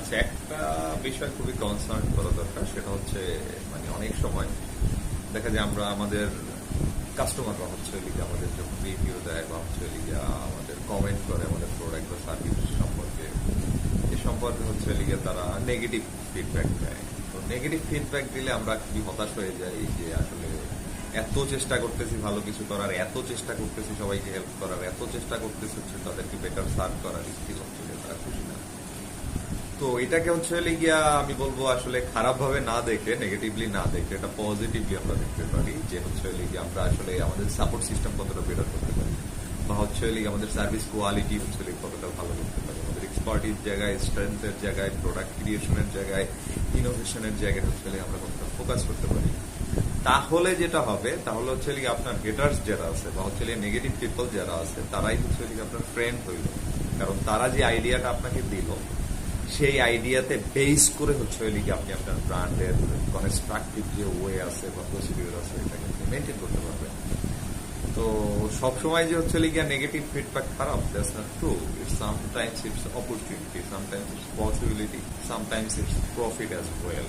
আচ্ছা, একটা বিষয় খুবই কনসার্ন করা দরকার, সেটা হচ্ছে মানে অনেক সময় দেখা যায় আমরা আমাদের কাস্টমাররা হচ্ছে লিগে আমাদের যখন রিভিউ দেয় বা হচ্ছে লিগে আমাদের কমেন্ট করে আমাদের প্রোডাক্ট বা সার্ভিস সম্পর্কে, এ সম্পর্কে হচ্ছে লিগে তারা নেগেটিভ ফিডব্যাক দেয়। তো নেগেটিভ ফিডব্যাক দিলে আমরা খুবই হতাশ হয়ে যাই যে আসলে এত চেষ্টা করতেছি ভালো কিছু করার, এত চেষ্টা করতেছি সবাইকে হেল্প করার, এত চেষ্টা করতেছি হচ্ছে তাদেরকে বেটার সার্ভ করার, স্কিল হচ্ছে তারা খুশি না। তো এটাকে হচ্ছে গিয়া আমি বলবো আসলে খারাপ ভাবে না দেখে, নেগেটিভলি না দেখে, এটা পজিটিভলি আমরা দেখতে পারি যে হচ্ছে গিয়ে আমরা আসলে আমাদের সাপোর্ট সিস্টেম কতটা বেটার করতে পারি, বা হচ্ছে আমাদের সার্ভিস কোয়ালিটি হচ্ছে কতটা ভালো করতে পারি, আমাদের এক্সপার্টিস জায়গায়, স্ট্রেংথের জায়গায়, প্রোডাক্ট ক্রিয়েশনের জায়গায়, ইনোভেশনের জায়গায় হচ্ছে আমরা কতটা ফোকাস করতে পারি। তাহলে যেটা হবে তাহলে হচ্ছে আপনার হেটার্স যারা আছে বা হচ্ছে নেগেটিভ পিপল যারা আছে তারাই হচ্ছে আপনার ফ্রেন্ড হইল, কারণ তারা যে আইডিয়াটা আপনাকে দিল সেই আইডিয়াতে বেস করে হচ্ছে আপনি আপনার ব্র্যান্ডের কনস্ট্রাকটিভ যে ওয়ে আছে বা প্রসিডিউর আছে এটাকে মেনটেন করতে পারবেন। তো সবসময় যে হচ্ছে নেগেটিভ ফিডব্যাক খারাপ, that's not true. It's sometimes it's opportunity, sometimes it's possibility, sometimes it's profit as well.